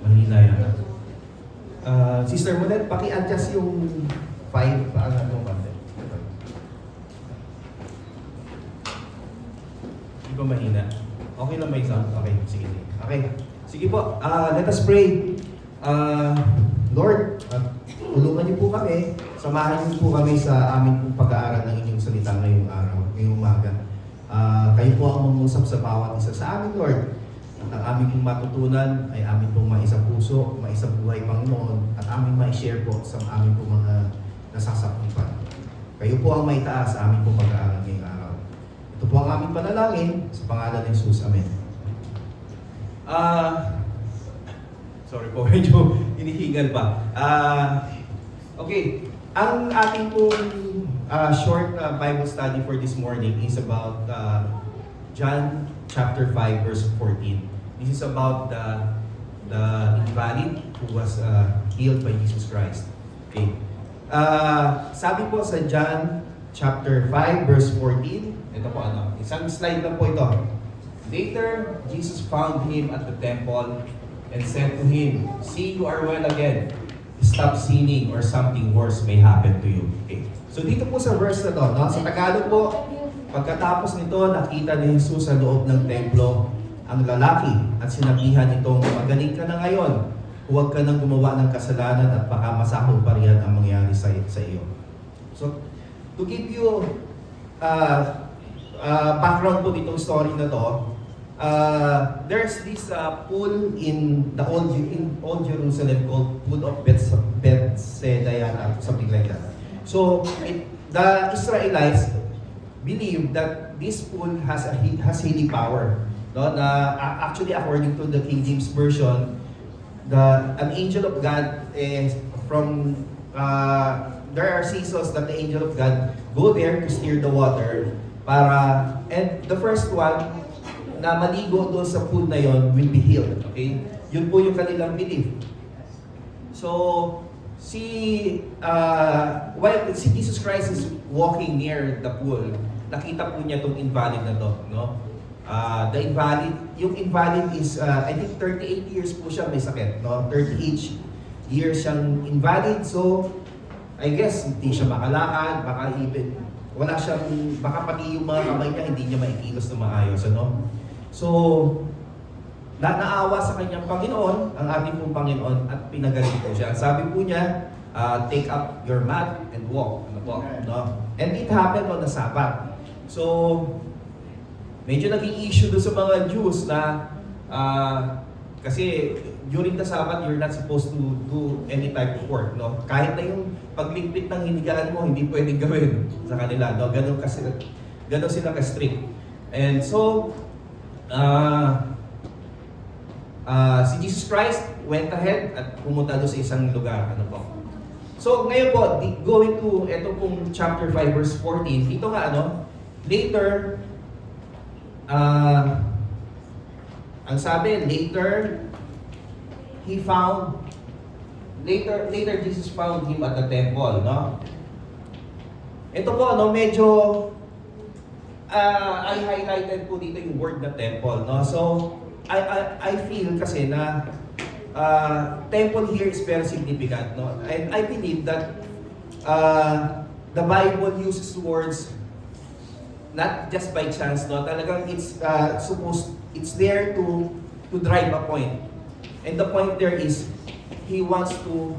Mahina yan. Sister Monet, paki-adjust yung 5 para ano konti. Hindi ba mahina? Okay lang may sound? Okay, sige. Okay. Sige po, let us pray. Lord, tulungan niyo po kami, samahan niyo po kami sa aming pong pag-aaral ng inyong salita ngayong araw, ngayong umaga. Kayo po ang mangusap sa bawat isa sa amin, Lord. At ang aming pong matutunan ay aming pong maisang puso, maisang buhay, Panginoon, at aming ma-share po sa aming pong mga nasasakupan. Kayo po ang maitaas sa aming pong pag-aaral ngayong araw. Ito po ang aming panalangin sa pangalan ni Jesus. Amen. Sorry po, medyo hinihingal pa. Okay, ang ating pong short Bible study for this morning is about John chapter 5 verse 14. This is about the invalid who was healed by Jesus Christ. Okay. Sabi po sa John chapter 5 verse 14, ito po isang slide lang po ito. Later, Jesus found him at the temple and said to him, "See, you are well again. Stop sinning or something worse may happen to you." Okay. So dito po sa verse na to, no? Sa Tagalog po, pagkatapos nito, nakita ni Jesus sa loob ng templo ang lalaki at sinabihan itong, "Magaling ka na ngayon. Huwag ka nang gumawa ng kasalanan at baka masahol pa riyan ang mangyari sa iyo." So, to give you background po ditong story na to, there's this pool in the old Jerusalem called Pool of Bethsaida, something like that. So the Israelites believe that this pool has healing power. No? Actually, according to the King James version, an angel of God is from. There are seasons that the angel of God go there to steer the water and the first one na maligo doon sa pool na yon will be healed. Okay? Yun po yung kanilang belief. So, while Jesus Christ is walking near the pool, nakita po niya itong invalid na to. No? Yung invalid is, I think 38 years po siya may sakit. No? 38 years siyang invalid. So, I guess hindi siya makalakad, baka pati yung mga kamay niya hindi niya maikilos na maayos. Ano? So, naawa sa kanyang Panginoon, ang ating pong Panginoon, at pinagaling po siya. Sabi po niya, take up your mat and walk. Ano po? No? And it happened on the Sabbath. So, medyo naging issue doon sa mga Jews na kasi during the Sabbath, you're not supposed to do any type of work. No? Kahit na yung pagligpit ng hinigaan mo, hindi pwedeng gawin sa kanila. No? Ganun sila ka-strict. And so, si Jesus Christ went ahead at pumunta doon sa isang lugar. Ano po? So, ngayon po, going to ito pong chapter 5 verse 14, ito nga later, ang sabi, later Jesus found him at the temple, no? Ito po, medyo I highlighted po dito yung word na temple, no? So, I feel kasi na temple here is very significant, no? And I believe that the Bible uses words not just by chance, no? Talagang it's there to drive a point. And the point there is he wants to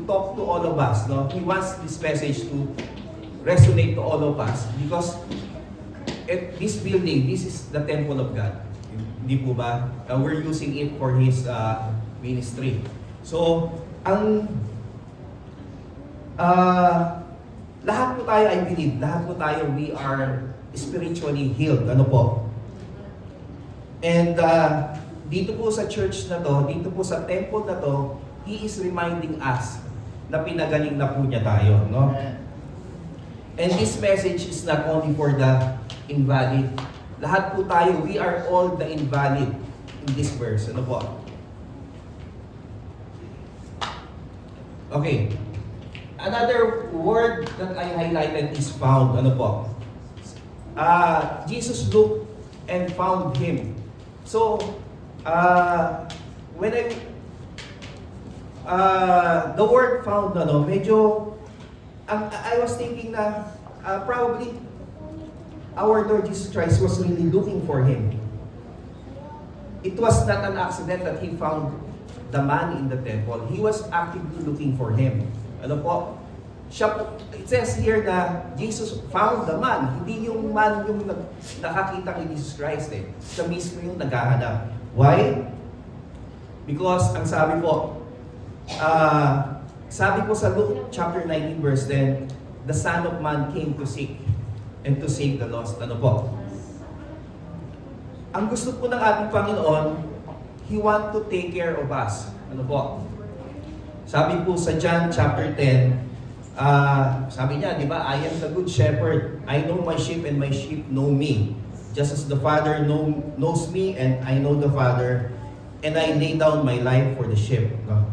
talk to all of us, no? He wants this message to resonate to all of us because this building, this is the temple of God. Hindi po ba? We're using it for His ministry. So, lahat po tayo, I believe, we are spiritually healed. Ano po? And dito po sa church na to, dito po sa temple na to, He is reminding us na pinagaling na po niya tayo. No? And this message is not only for the invalid. Lahat po tayo, we are all the invalid in this verse. Ano po? Okay. Another word that I highlighted is found. Ano po? Jesus looked and found him. So, when the word found, ano, medyo, I was thinking na probably our Lord Jesus Christ was really looking for him. It was not an accident that he found the man in the temple. He was actively looking for him. Ano po? It says here na Jesus found the man. Hindi yung man yung nakakita kay Jesus Christ eh. Siya mismo yung naghahanap. Why? Because ang sabi po sa Luke chapter 19 verse 10, the Son of Man came to seek and to save the lost. Ano po? Ang gusto po ng ating Panginoon, He want to take care of us. Ano po? Sabi po sa John chapter 10, sabi niya, di ba, I am the good shepherd. I know my sheep and my sheep know me. Just as the Father knows me and I know the Father, and I lay down my life for the sheep. No?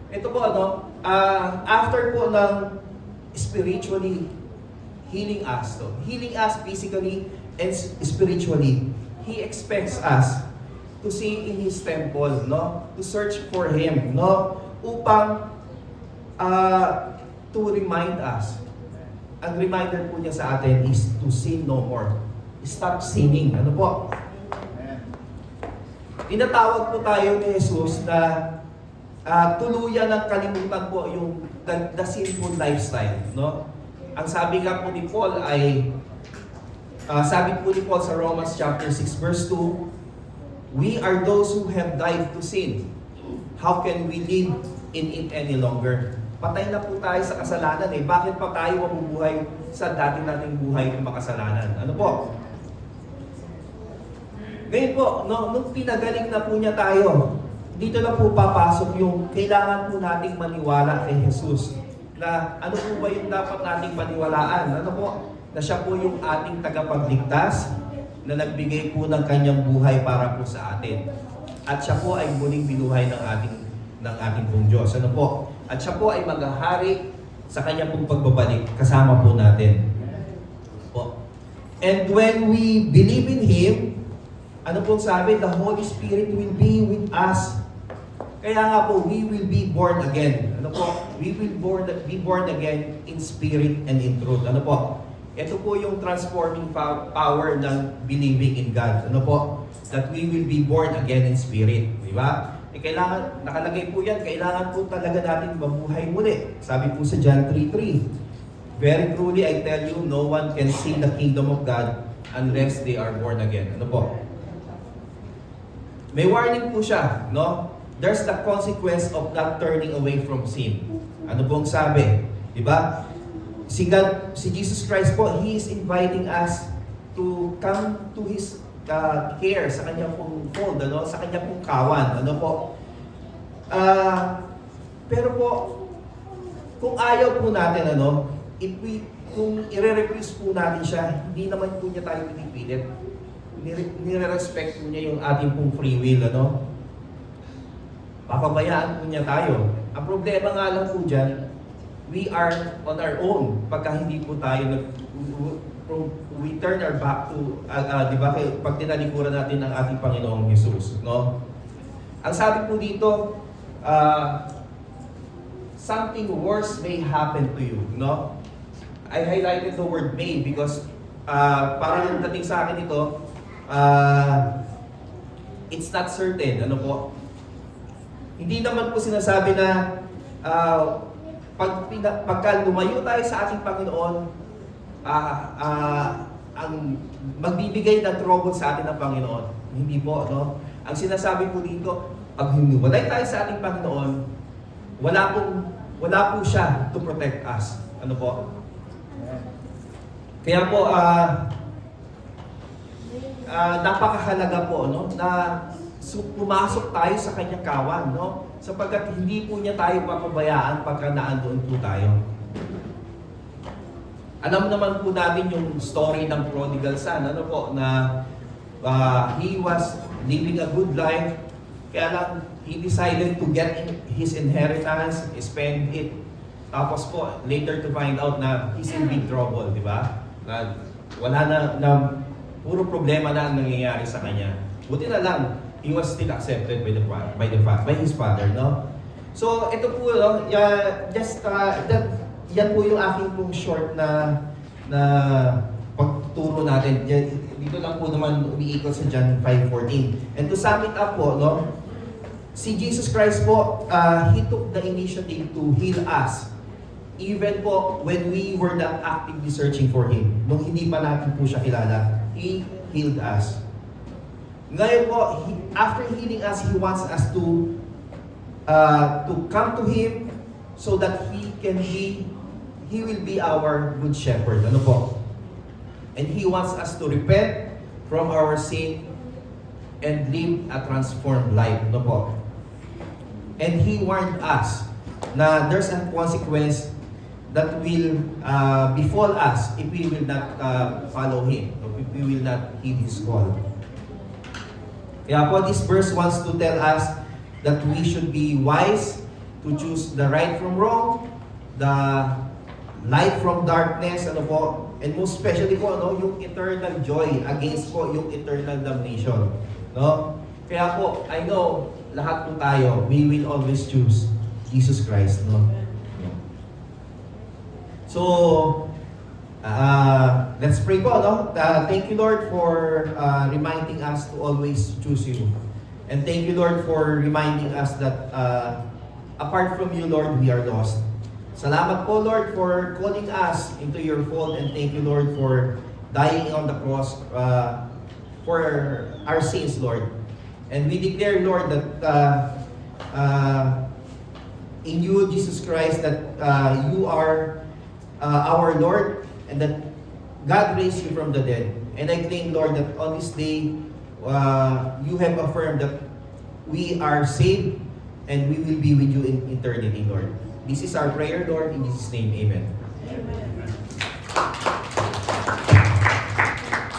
Ito po, ano, after po ng spiritually healing us physically and spiritually, He expects us to see in His temple, no? To search for Him, no? Upang to remind us. Ang reminder po niya sa atin is to sin no more. Stop sinning. Ano po? Tinatawag po tayo ni Jesus na tuluyan ng kalimutan po yung the sinful lifestyle, no? Ang sabi nga po ni Paul ay sabi po ni Paul sa Romans chapter 6 verse 2, we are those who have died to sin. How can we live in it any longer? Patay na po tayo sa kasalanan eh. Bakit pa tayo mabubuhay sa dati nating buhay ng makasalanan? Ano po? Ngayon po, nung pinagaling na po niya tayo, dito na po papasok yung kailangan po nating maniwala kay Jesus. Na ano po ba yung dapat nating paniwalaan? Ano po? Na siya po yung ating tagapagligtas na nagbigay po ng kanyang buhay para po sa atin. At siya po ay muling binuhay ng ating pong Diyos. Ano po? At siya po ay maghahari sa kanyang pong pagbabalik kasama po natin. Po. And when we believe in Him, ano pong sabi? The Holy Spirit will be with us. Kaya nga po, we will be born again. Ano po? We will be born again in spirit and in truth. Ano po? Ito po yung transforming power ng believing in God. Ano po? That we will be born again in spirit. Di ba? Kailangan, nakalagay po yan, kailangan po talaga natin mabuhay muli. Sabi po sa John 3:3, very truly I tell you, no one can see the kingdom of God unless they are born again. Ano po? May warning po siya, no? There's the consequence of not turning away from sin. Ano pong sabi? Di ba? Si Jesus Christ po, He is inviting us to come to His care sa kanyang pong fold, ano? Sa kanyang pong kawan. Ano po? Pero po, kung ayaw po natin, ano, kung i-refuse po natin siya, hindi naman po niya tayo pinipilit. Nire-respect po niya yung ating pong free will, ano? Papabayaan po niya tayo. Ang problema nga lang po dyan, we are on our own pagka hindi po tayo we turn our back to di ba, pag tinalikuran natin ang ating Panginoong Jesus, no? Ang sabi po dito, something worse may happen to you, no? I highlighted the word may because parang yung dating sa akin ito, it's not certain, ano po? Hindi naman po sinasabi na pagka lumayo tayo sa ating Panginoon, ang magbibigay ng trouble sa atin ng Panginoon. Hindi po, no? Ang sinasabi po dito, pag hiniwalay tayo sa ating Panginoon, wala po siya to protect us. Ano po? Kaya po, napakahalaga po, no? Na pumasok tayo sa kanyang kawan, no? Sapagkat hindi po niya tayo papabayaan pagka naandoon po tayo. Alam naman po natin yung story ng prodigal son, ano po, na he was living a good life, kaya lang he decided to get his inheritance, spend it, tapos po, later to find out na he's in big trouble, di ba? Na wala na puro problema na ang nangyayari sa kanya. Buti na lang, he was still accepted by his father, no? So, ito po, no, yan po yung aking pong short na pagtuturo natin. Dito lang po naman umiikot sa John 5:14. And to sum it up po, no, si Jesus Christ po, He took the initiative to heal us. Even po when we were not actively searching for Him. Nung hindi pa natin po siya kilala, He healed us. Ngayon po, after healing us, He wants us to come to Him so that He will be our good shepherd. Ano po? And He wants us to repent from our sin and live a transformed life. Ano po? And He warned us na there's a consequence that will befall us if we will not follow Him, or if we will not heed His call. Kaya po, this verse wants to tell us that we should be wise to choose the right from wrong, the light from darkness, ano po, and most especially po, no, yung eternal joy against po yung eternal damnation. No? Kaya po, I know, lahat po tayo, we will always choose Jesus Christ. No? So, let's pray po, no? Thank you, Lord, for reminding us to always choose You. And thank you, Lord, for reminding us that apart from You, Lord, we are lost. Salamat po, Lord, for calling us into Your fold. And thank you, Lord, for dying on the cross for our sins, Lord. And we declare, Lord, that in You, Jesus Christ, that You are our Lord, and that God raised You from the dead. And I claim, Lord, that on this day, You have affirmed that we are saved and we will be with You in eternity, Lord. This is our prayer, Lord. In Jesus' name, amen. Amen.